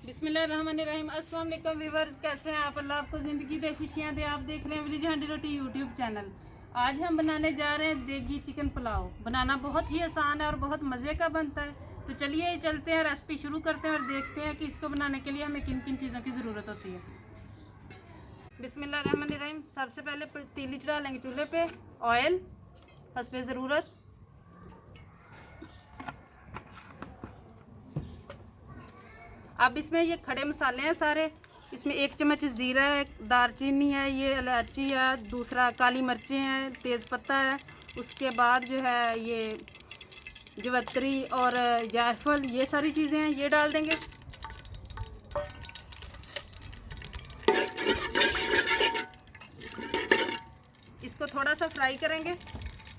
बिस्मिल्लाहिर्रहमानिर्रहीम। अस्सलाम वालेकुम व्यूअर्स, कैसे हैं आप? अल्लाह आपको ज़िंदगी दे, खुशियाँ दे। आप देख रहे हैं विलेज हांडी रोटी यूट्यूब चैनल। आज हम बनाने जा रहे हैं देगी चिकन पुलाव। बनाना बहुत ही आसान है और बहुत मज़े का बनता है। तो चलिए चलते हैं, रेसिपी शुरू करते हैं और देखते हैं कि इसको बनाने के लिए हमें किन किन चीज़ों की ज़रूरत होती है। बिस्मिल्लाहिर्रहमानिर्रहीम। सबसे पहले पतीली चढ़ा लेंगे चूल्हे पे। ऑयल हस्बे ज़रूरत। अब इसमें ये खड़े मसाले हैं सारे। इसमें 1 चम्मच ज़ीरा है, दालचीनी है, ये इलायची है, दूसरा काली मिर्चें हैं, तेज़पत्ता है। उसके बाद जो है ये जवत्री और जायफल, ये सारी चीज़ें हैं, ये डाल देंगे। इसको थोड़ा सा फ्राई करेंगे।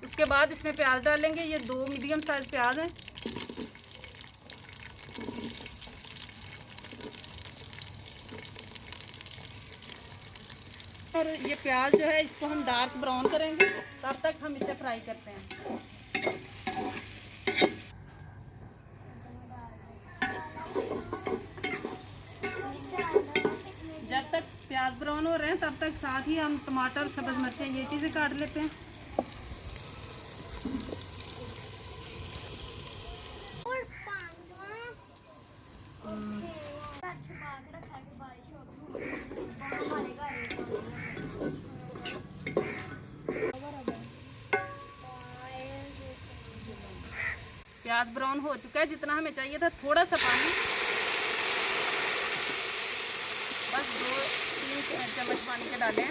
उसके बाद इसमें प्याज डालेंगे। ये 2 मीडियम साइज़ प्याज हैं। और ये प्याज जो है इसको हम डार्क ब्राउन करेंगे, तब तक हम इसे फ्राई करते हैं। जब तक प्याज ब्राउन हो रहे हैं तब तक साथ ही हम टमाटर, सब्ज़ मिर्चें, ये चीज़ें काट लेते हैं। प्याज ब्राउन हो चुका है, जितना हमें चाहिए था। थोड़ा सा पानी, बस 2-3 चम्मच पानी के डालें।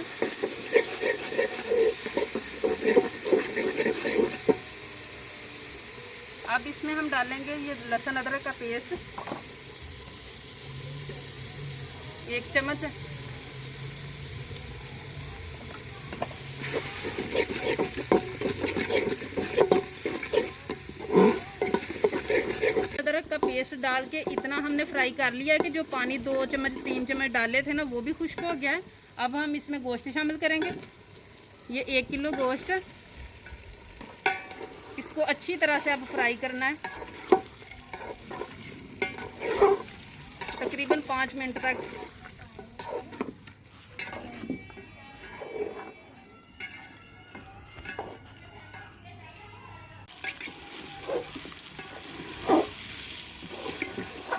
अब इसमें हम डालेंगे ये लहसुन अदरक का पेस्ट, 1 चम्मच। अदरक का पेस्ट डाल के इतना हमने फ्राई कर लिया है कि जो पानी 2 चम्मच 3 चम्मच डाले थे ना, वो भी खुश्क हो गया है। अब हम इसमें गोश्त शामिल करेंगे। ये 1 किलो गोश्त, इसको अच्छी तरह से अब फ्राई करना है, तकरीबन 5 मिनट तक।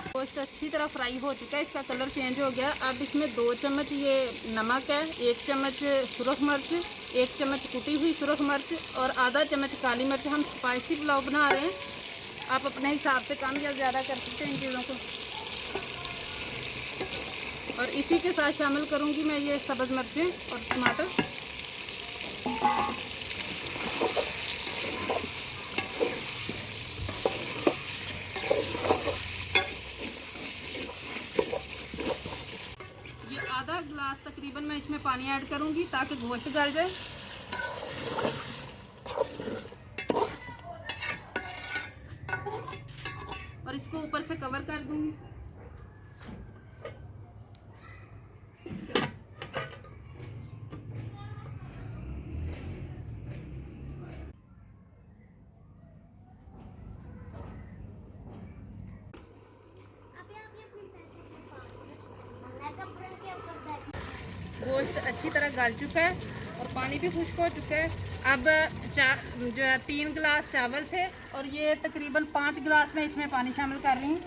गोश्त अच्छी तरह फ्राई हो चुका है, इसका कलर चेंज हो गया। अब इसमें 2 चम्मच ये नमक है, 1 चम्मच सुरख मिर्च, 1 चम्मच कुटी हुई सुरख मिर्च और आधा चम्मच काली मिर्च। हम स्पाइसी पुलाव बना रहे हैं, आप अपने हिसाब से कम या ज़्यादा कर सकते हैं इन चीज़ों को। और इसी के साथ शामिल करूँगी मैं ये सब्ज़ मिर्चें और टमाटर। आधा गिलास तकरीबन मैं इसमें पानी ऐड करूंगी ताकि गोश्त गल जाए। और इसको ऊपर से कवर कर दूंगी। गोश्त अच्छी तरह गल चुका है और पानी भी खुश्क हो चुका है। अब जो है 3 गिलास चावल थे और ये तकरीबन 5 गिलास में इसमें पानी शामिल कर रही हूँ।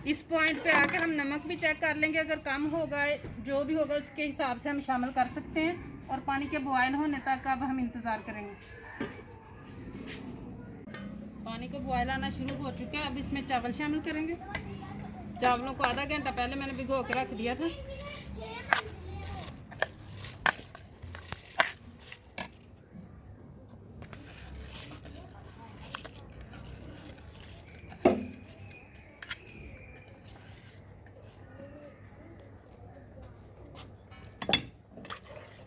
इस पॉइंट पे आकर हम नमक भी चेक कर लेंगे, अगर कम होगा जो भी होगा उसके हिसाब से हम शामिल कर सकते हैं। और पानी के बॉयल होने तक अब हम इंतज़ार करेंगे। पानी को बॉयल आना शुरू हो चुका है। अब इसमें चावल शामिल करेंगे। चावलों को आधा घंटा पहले मैंने भिगो के रख दिया था।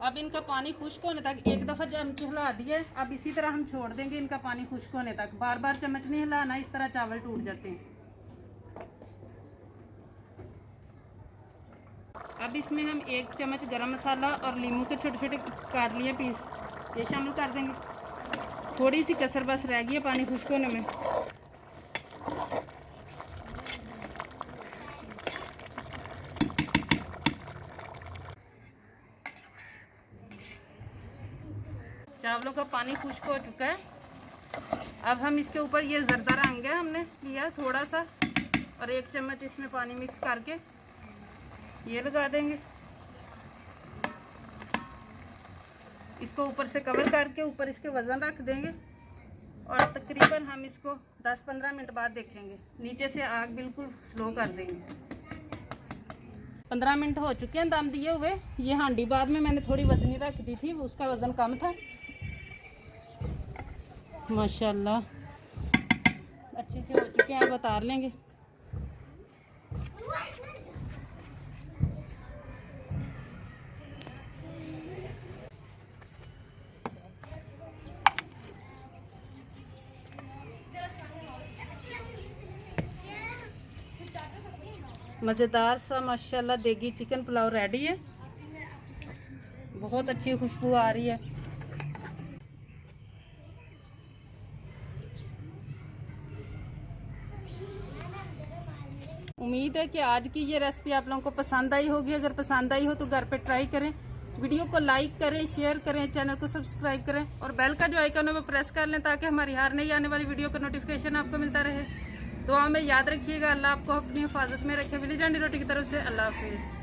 अब इनका पानी खुश्क होने तक, एक दफ़ा चमच हिला दिए, अब इसी तरह हम छोड़ देंगे इनका पानी खुश्क होने तक। बार बार चम्मच नहीं हिलाना, इस तरह चावल टूट जाते हैं। अब इसमें हम 1 चम्मच गरम मसाला और नींबू के छोटे छोटे काट लिए पीस, ये शामिल कर देंगे। थोड़ी सी कसर बस रह गई है पानी खुश्क होने में। चावलों का पानी खुश्क हो चुका है। अब हम इसके ऊपर ये ज़रदा रंग है हमने लिया थोड़ा सा, और 1 चम्मच इसमें पानी मिक्स करके ये लगा देंगे। इसको ऊपर से कवर करके ऊपर इसके वज़न रख देंगे और तकरीबन हम इसको 10-15 मिनट बाद देखेंगे। नीचे से आग बिल्कुल स्लो कर देंगे। 15 मिनट हो चुके हैं दम दिए हुए। ये हांडी बाद में मैंने थोड़ी वजनी रख दी थी, उसका वज़न कम था। माशाल्लाह अच्छे से हो चुके हैं। अब उतार लेंगे। मज़ेदार सा माशाल्लाह देगी चिकन पुलाव रेडी है। बहुत अच्छी खुशबू आ रही है। उम्मीद है कि आज की ये रेसिपी आप लोगों को पसंद आई होगी। अगर पसंद आई हो तो घर पे ट्राई करें। वीडियो को लाइक करें, शेयर करें, चैनल को सब्सक्राइब करें और बेल का जो आइकन है वो प्रेस कर लें ताकि हमारी हर नई आने वाली वीडियो का नोटिफिकेशन आपको मिलता रहे। दुआ में याद रखिएगा। अल्लाह आपको अपनी हिफाजत में रखे। विली जानी रोटी की तरफ से अल्लाह हाफिज़।